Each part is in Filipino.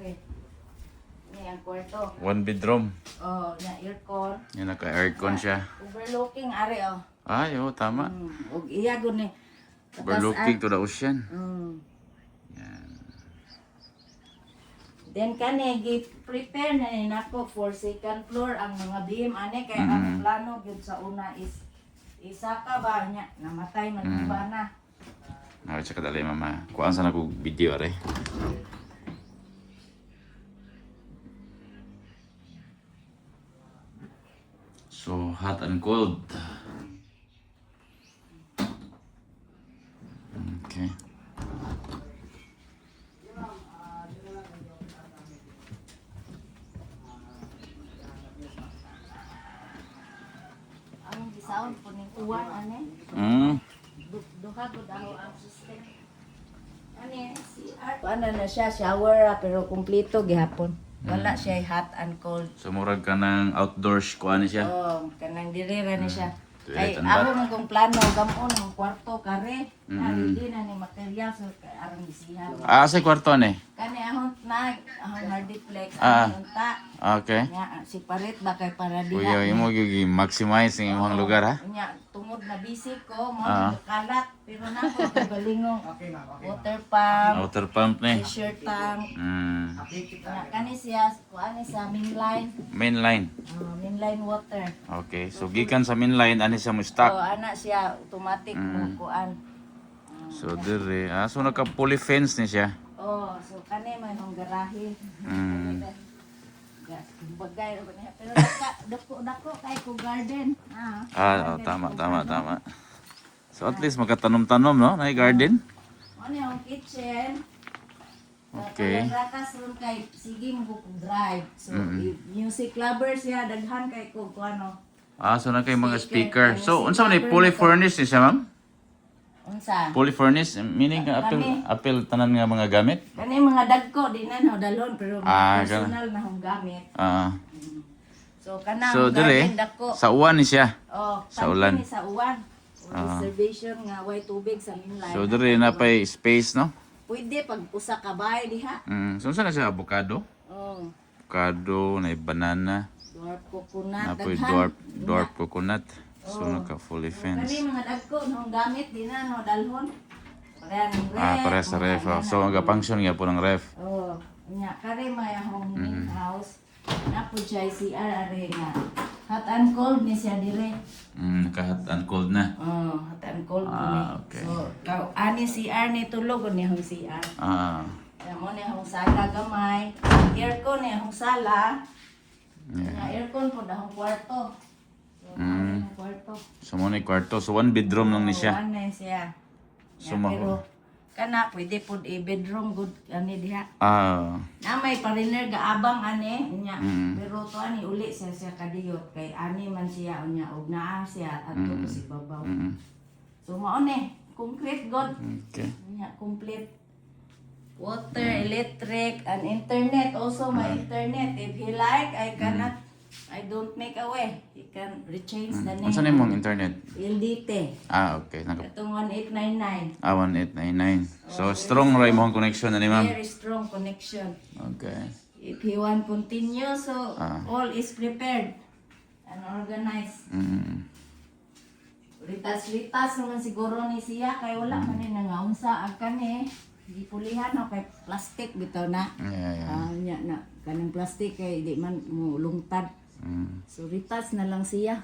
Ari. Ini ang kwarto. One bedroom. Oh, na aircon. Yan, naka-aircon siya. Overlooking ari oh. Ay, oo, tama. Ug iya gud ni. Overlooking to the ocean. Yan. Then kani prepare na ni nako for second floor ang mga beam ani kay ang plano gyud sa una is isa ka ba nya namatay man ba na. Nakita ka dali, mama. Kuhaan sana ko video, are. So, hot and cold. Okay. Ang gisaon po ning uwan ani. Duha gud ako ang system. Ani si Art ano na siya shower pero kumpleto gihapon. Wala siya hot and cold. So, murag ka ng outdoors, kuhaan siya. Oh, kanang dirira ni siya. Kay Toilet and ako bath. man kung plano gamon ang kwarto kare. Ready na ni material so aron gisihan. Ah, sa kwarto ni? Kani ahon na ahon hardiplex Ah. ang unta. Okay. Nya si parit ba kay para diha. Uyo, imo maximize ang imong lugar, ha? Nya tungod na busy ko mo Ah. kalat pero nako kabalingong water pump, Water pump ni. pressure tank. Nya kani siya kuani sa main line. Main line. Main line water. Okay. So, gikan sa main line, ani siya mo stock. Ana siya automatic mo kuan. So, dire. Ah, so, naka-fully fence ni siya. Oh, so kani man ang garahe. Bagay ro niya pero dako kay ko garden. Ah, oh, tama. So, at least makatanom-tanom, no? Na garden. Ano yung kitchen? Okay. Rakas ron kay sige mo ko drive. So music lovers siya daghan kay ko ano. Ah, so na kay mga speaker. So, unsa man ni fully furnished ni siya, ma'am? Unsa? Fully furnished, meaning apil tanan nga mga gamit? Kani mga dagko di na no dalon pero mga personal na hong gamit. So kanang So, dire, garden dako. sa uwan ni siya. Oh, sa ulan. Sa uwan. Reservation nga way tubig sa mainline. So, dire na pay space, no? Pwede pag usa ka bahay diha. So, unsa na siya? Avocado? Oh, Avocado, na banana, dwarf coconut na po daghan. dwarf coconut. So, naka fully Kani fence. mga dagko nung gamit di na no dalhon. Parehan ng ref. Ah, para sa ref. So, function nga po ng ref. Oh, nya kare may ahong house. Na po siya CR are nga. Hot and cold ni siya dire. Naka-hot and cold na. Oh, hot and cold po ni. Okay. So, ani CR ni tulog ni hong CR. Kaya mo ni hong sala gamay. Aircon ni hong sala. Nga aircon po dahong kwarto. So, ang kwarto. So, mo ni kwarto. So, one bedroom lang ni siya. Ano siya. So, Pero kana pwede pod i-bedroom good ani diha. Na may pariner gaabang ani nya. Pero to ani uli siya kadiyot kay ani man siya unya og naa siya adto si babaw. So mao ni concrete god. Okay. Nya complete water, electric, and internet. Also my internet. If he like, I don't make away. He can rechange the name. Unsa na imong internet? LDT. Okay. Itong 1899. 1899. So, strong ra imong connection na ni ma'am. Very strong connection. Okay. If he want continue, so all is prepared and organized. Ritas-ritas naman siguro ni siya kay wala man ni nangaunsa ang kani. Di pulihan no kay plastic bitaw na. Yeah. Nya na kanang plastic kay di man mo lungtad. So ritas na lang siya.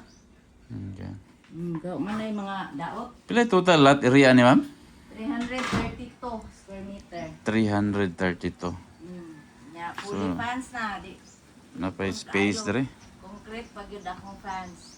Okay. Gaw man ay mga daot. Pila total lot area ni ma'am? 332 square meter. 332. Nya fully fans na di. Napay space dere. Concrete pag yun akong fans.